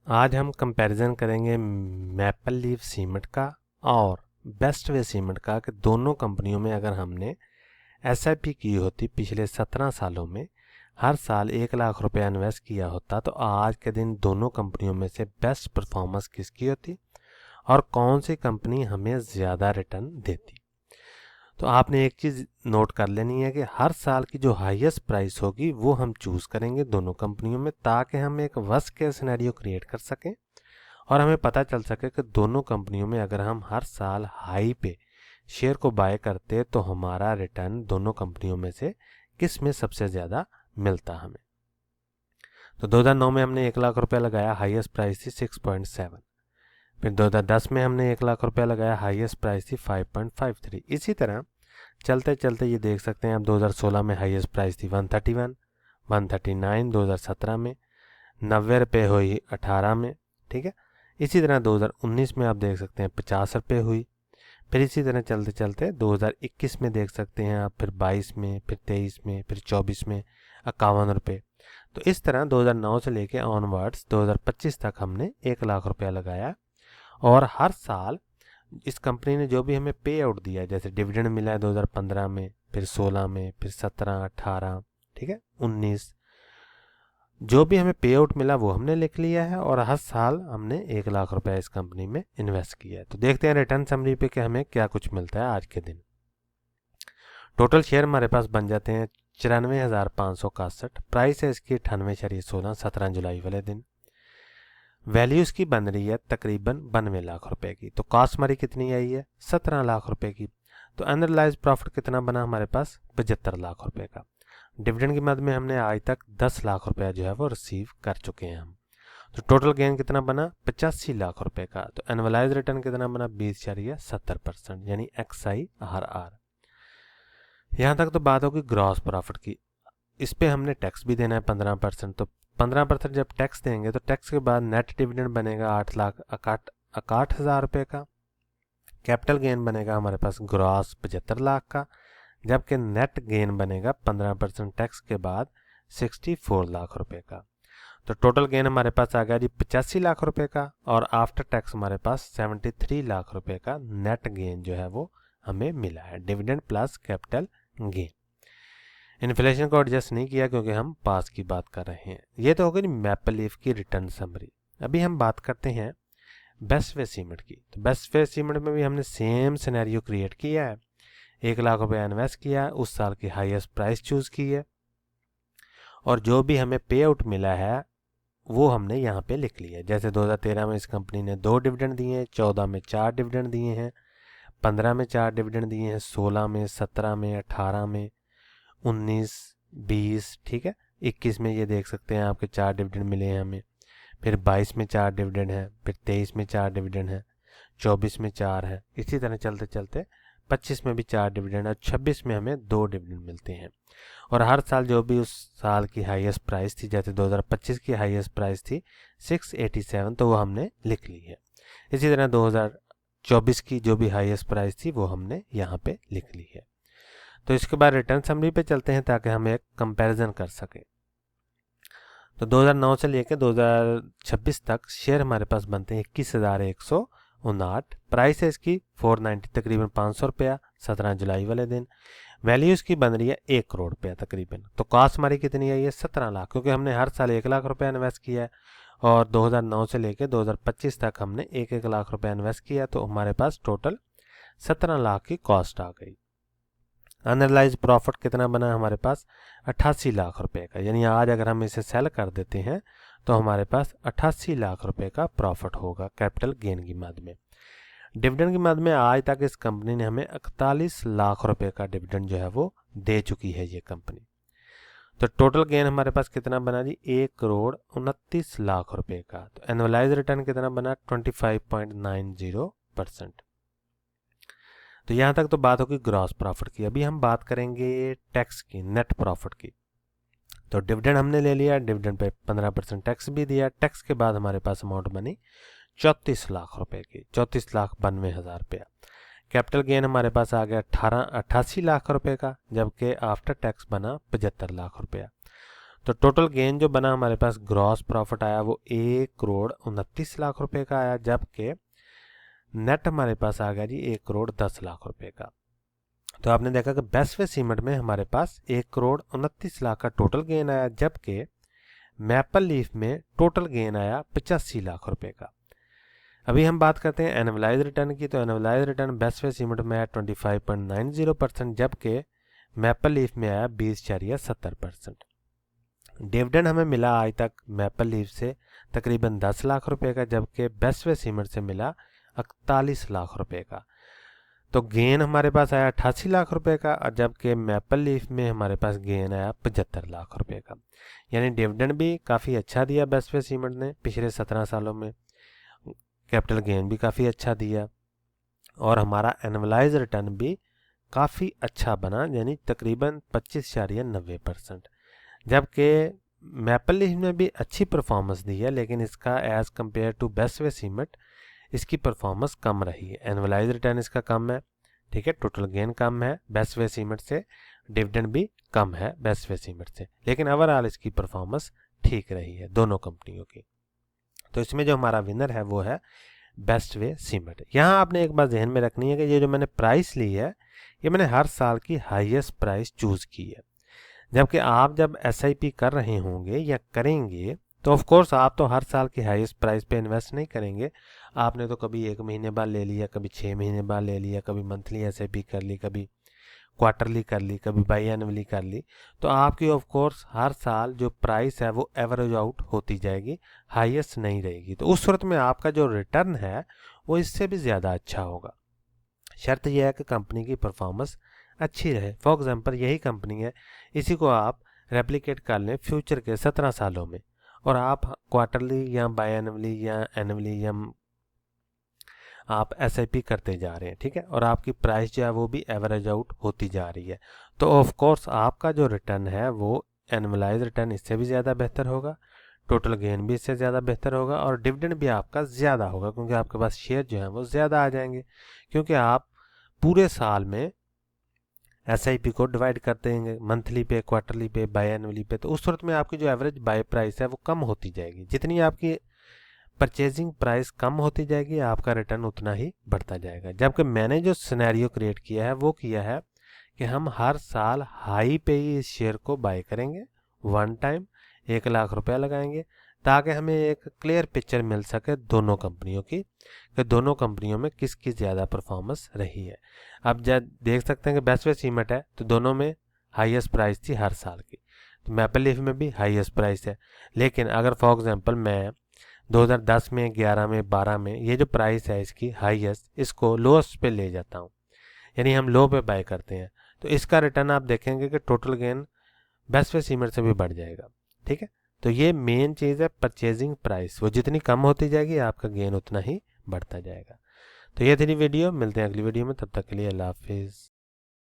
आज हम कंपैरिजन करेंगे मैपल लीफ सीमेंट का और बेस्ट वे सीमेंट का कि दोनों कंपनियों में अगर हमने एसआईपी की होती पिछले 17 सालों में हर साल 1 लाख रुपया इन्वेस्ट किया होता तो आज के दिन दोनों कंपनियों में से बेस्ट परफॉर्मेंस किसकी होती और कौन सी कंपनी हमें ज़्यादा रिटर्न देती। तो आपने एक चीज़ नोट कर लेनी है कि हर साल की जो हाईएस्ट प्राइस होगी वो हम चूज़ करेंगे दोनों कंपनियों में, ताकि हम एक वर्स्ट केस सिनेरियो क्रिएट कर सकें और हमें पता चल सके कि दोनों कंपनियों में अगर हम हर साल हाई पे शेयर को बाय करते तो हमारा रिटर्न दोनों कंपनियों में से किस में सबसे ज़्यादा मिलता हमें। तो 2009 में हमने 1 लाख रुपया लगाया, हाईएस्ट प्राइस थी 6.7। फिर 2010 में हमने 1 लाख रुपया लगाया, हाईएस्ट प्राइस थी 5.53। इसी तरह चलते चलते ये देख सकते हैं आप 2016 में हाईएस्ट प्राइस थी 131, 139 2017 में, 90 रुपये हुई 18 में, ठीक है। इसी तरह 2019 में आप देख सकते हैं 50 रुपये हुई। फिर इसी तरह चलते चलते 2021 में देख सकते हैं आप, फिर 22 में, फिर 23 में, फिर 24 में 51 रुपये। तो इस तरह 2009 से लेके ऑनवर्ड्स 2025 तक हमने 1 लाख रुपया लगाया और हर साल इस कंपनी ने जो भी हमें पे आउट दिया, जैसे डिविडेंड मिला है 2015 में, फिर 16 में, फिर 17, 18, ठीक है, 19, जो भी हमें पे आउट मिला वो हमने लिख लिया है और हर साल हमने 1 लाख रुपया इस कंपनी में इन्वेस्ट किया है। तो देखते हैं रिटर्न समरी पे कि हमें क्या कुछ मिलता है आज के दिन। टोटल शेयर हमारे पास बन जाते हैं 94,561। प्राइस है इसकी 98.16, 17 जुलाई वाले दिन। वैल्यू इसकी बन रही है तकरीबन 92 लाख रुपए की। तो कॉस्ट हमारी कितनी आई है 17 लाख रुपए की। तो एनालाइज प्रॉफिट कितना बना हमारे पास 75 लाख रुपए का। डिविडेंड की मद में हमने आज तक 10 लाख रुपया जो है वो रिसीव कर चुके हैं हम। तो टोटल गेन कितना बना 85 लाख रुपए का। तो एनुअलाइज रिटर्न कितना बना 20.70%, यानी XIRR। यहाँ तक तो बात होगी ग्रॉस प्रॉफिट की। इस पे हमने टैक्स भी देना है 15%। तो 15% जब टैक्स देंगे तो टैक्स के बाद नेट डिविडेंड बनेगा 8,61,000 रुपये का। कैपिटल गेन बनेगा हमारे पास ग्रॉस 75 लाख का, जबकि नेट गेन बनेगा 15% टैक्स के बाद 64 लाख रुपए का। तो टोटल गेन हमारे पास आ गया जी 85 लाख रुपए का और आफ्टर टैक्स हमारे पास 73 लाख रुपए का नेट गेन जो है वो हमें मिला है, dividend plus capital gain. Inflation को एडजस्ट नहीं किया क्योंकि हम पास की बात कर रहे हैं। ये तो हो गई मैपल लीफ की रिटर्न समरी। अभी हम बात करते हैं बेस्ट वे सीमेंट की। तो बेस्ट वे सीमेंट में भी हमने सेम सिनेरियो क्रिएट किया है, 1 लाख रुपया इन्वेस्ट किया, उस साल की हाईएस्ट प्राइस चूज़ की है और जो भी हमें पे आउट मिला है वो हमने यहाँ पे लिख लिया है। जैसे 2013 में इस कंपनी ने 2 डिविडेंड दिए हैं, 14 में 4 डिविडेंड दिए हैं, 15 में 4 डिविडेंड दिए हैं, 16 में, 17 में, 18 में, 19, 20, ठीक है, 21 में ये देख सकते हैं आपके 4 डिविडेंड मिले हैं हमें, फिर 22 में 4 डिविडेंड है, फिर 23 में 4 डिविडेंड है, 24 में 4 है, इसी तरह चलते चलते 25 में भी 4 डिविडेंड और 26 में हमें 2 डिविडेंड मिलते हैं। और हर साल जो भी उस साल की हाईएस्ट प्राइस थी, जैसे 2025 की हाईएस्ट प्राइस थी 687, तो वो हमने लिख ली है। इसी तरह 2024 की जो भी हाईएस्ट प्राइस थी वो हमने यहाँ पे लिख ली है। तो इसके बाद रिटर्न समरी पे चलते हैं ताकि हम एक कंपैरिजन कर सकें। तो 2009 से लेकर 2026 तक शेयर हमारे पास बनते हैं 21,159। प्राइस है इसकी 490, तकरीबन 500 रुपया, 17 जुलाई वाले दिन। वैल्यू इसकी बन रही है 1 करोड़ रुपया तकरीबन। तो कॉस्ट हमारी कितनी आई है 17 लाख, क्योंकि हमने हर साल 1 लाख रुपया इन्वेस्ट किया है और 2009 से लेकर 2025 तक हमने 1-1 लाख रुपया इन्वेस्ट किया, तो हमारे पास टोटल 17 लाख की कॉस्ट आ गई। अनलाइज प्रॉफिट कितना बना हमारे पास 88 लाख रुपए का, यानी आज अगर हम इसे सेल कर देते हैं तो हमारे पास 88 लाख रुपए का प्रॉफिट होगा कैपिटल गेन की मद में। डिविडेंड की मद में आज तक इस कंपनी ने हमें 41 लाख रुपए का डिविडेंड जो है वो दे चुकी है ये कंपनी। तो टोटल गेन हमारे पास कितना बना जी 1,29,00,000 रुपए का। तो एनुअलाइज रिटर्न कितना बना 25.90%। तो यहाँ तक तो बात होगी ग्रॉस प्रॉफिट की। अभी हम बात करेंगे टैक्स की, नेट प्रॉफिट की। तो डिविडेंड हमने ले लिया, डिविडेंड पे 15% टैक्स भी दिया, टैक्स के बाद हमारे पास अमाउंट बनी 34 लाख रुपए की, 34,92,000 रुपया। कैपिटल गेन हमारे पास आ गया 88 लाख रुपए का, जबकि आफ्टर टैक्स बना 75 लाख रुपया। तो टोटल गेन जो बना हमारे पास ग्रॉस प्रॉफिट आया वो 1,29,00,000 रुपए का आया, जबकि नेट हमारे पास आ गया जी 1,10,00,000 रुपए का। तो आपने देखा कि बेस्ट वे सीमेंट में हमारे पास 1,29,00,000 का टोटल गेन आया, जबकि मैपल लीफ में टोटल गेन आया 85,00,000 रुपए का। अभी हम बात करते हैं एनुअलाइज रिटर्न की। तो annualise return best way cement में आया 25.90%, जबकि मैपल लीफ में आया 20.70%। डिविडेंड हमें मिला आज तक मैपल लीफ से तकरीबन 10 लाख रुपए का, जबकि बेस्ट वे सीमेंट से मिला 41 लाख रुपए का। तो गेन हमारे पास आया 88 लाख रुपए का, और जबकि मैपल लीफ में हमारे पास गेन आया 75 लाख रुपए का। यानी डिविडेंड भी काफ़ी अच्छा दिया बेस्ट वे सीमेंट ने पिछले 17 सालों में, कैपिटल गेन भी काफ़ी अच्छा दिया, और हमारा एनुअलाइज रिटर्न भी काफ़ी अच्छा बना, यानी तकरीबन 25.90%। जबकि मैपल लीफ ने भी अच्छी परफॉर्मेंस दी है, लेकिन इसका as compare to best way cement इसकी परफॉर्मेंस कम रही है। एनुअलाइज रिटर्न इसका कम है, ठीक है, टोटल गेन कम है बेस्ट वे सीमेंट से, डिविडेंड भी कम है बेस्ट वे सीमेंट से, लेकिन ओवरऑल इसकी परफॉर्मेंस ठीक रही है दोनों कंपनियों की। तो इसमें जो हमारा विनर है वो है बेस्ट वे सीमेंट। यहाँ आपने एक बात ध्यान में रखनी है कि ये जो मैंने प्राइस ली है ये मैंने हर साल की हाईएस्ट प्राइस चूज़ की है, जबकि आप जब SIP कर रहे होंगे या करेंगे तो ऑफ कोर्स आप तो हर साल की हाईएस्ट प्राइस पे इन्वेस्ट नहीं करेंगे। आपने तो कभी 1 महीने बाद ले लिया, कभी 6 महीने बाद ले लिया, कभी मंथली SIP कर ली, कभी क्वार्टरली कर ली, कभी बाई एनुअली कर ली। तो आपकी ऑफ कोर्स हर साल जो प्राइस है वो एवरेज आउट होती जाएगी, हाईएस्ट नहीं रहेगी। तो उस सूरत में आपका जो रिटर्न है वो इससे भी ज़्यादा अच्छा होगा। शर्त यह है कि कंपनी की परफॉर्मेंस अच्छी रहे। फॉर एग्जांपल यही कंपनी है, इसी को आप रेप्लिकेट कर लें फ्यूचर के 17 सालों में, और आप क्वार्टरली या बाई एनुअली या एनुअली या आप SIP करते जा रहे हैं, ठीक है, और आपकी प्राइस जो है वो भी एवरेज आउट होती जा रही है, तो ऑफ कोर्स आपका जो रिटर्न है वो एनुअलाइज रिटर्न इससे भी ज़्यादा बेहतर होगा, टोटल गेन भी इससे ज़्यादा बेहतर होगा, और डिविडेंड भी आपका ज़्यादा होगा, क्योंकि आपके पास शेयर जो हैं वो ज़्यादा आ जाएंगे, क्योंकि आप पूरे साल में SIP को डिवाइड करते हैं मंथली पे, क्वार्टरली पे, बाई एनुअली पे। तो उस सूरत में आपकी जो एवरेज बाय प्राइस है वो कम होती जाएगी। जितनी आपकी परचेजिंग प्राइस कम होती जाएगी आपका रिटर्न उतना ही बढ़ता जाएगा। जबकि मैंने जो सिनेरियो क्रिएट किया है वो किया है कि हम हर साल हाई पे ही इस शेयर को बाय करेंगे, वन टाइम 1 लाख रुपया लगाएंगे, ताकि हमें एक क्लियर पिक्चर मिल सके दोनों कंपनियों की, कि दोनों कंपनियों में किसकी ज़्यादा परफॉर्मेंस रही है। अब जब देख सकते हैं कि बेस्ट वे सीमेंट है तो दोनों में हाईएस्ट प्राइस थी हर साल की, तो मैपल लीफ में भी हाईएस्ट प्राइस है। लेकिन अगर फॉर एग्जांपल मैं 2010 में, 11 में, 12 में ये जो प्राइस है इसकी हाईएस्ट, इसको लोएस्ट पे ले जाता हूँ, यानी हम लो पे बाय करते हैं, तो इसका रिटर्न आप देखेंगे कि total gain best way cement से भी बढ़ जाएगा, ठीक है। तो ये मेन चीज़ है परचेजिंग प्राइस, वो जितनी कम होती जाएगी आपका गेन उतना ही बढ़ता जाएगा। तो ये थी वीडियो, मिलते हैं अगली वीडियो में, तब तक के लिए अल्लाह हाफिज़।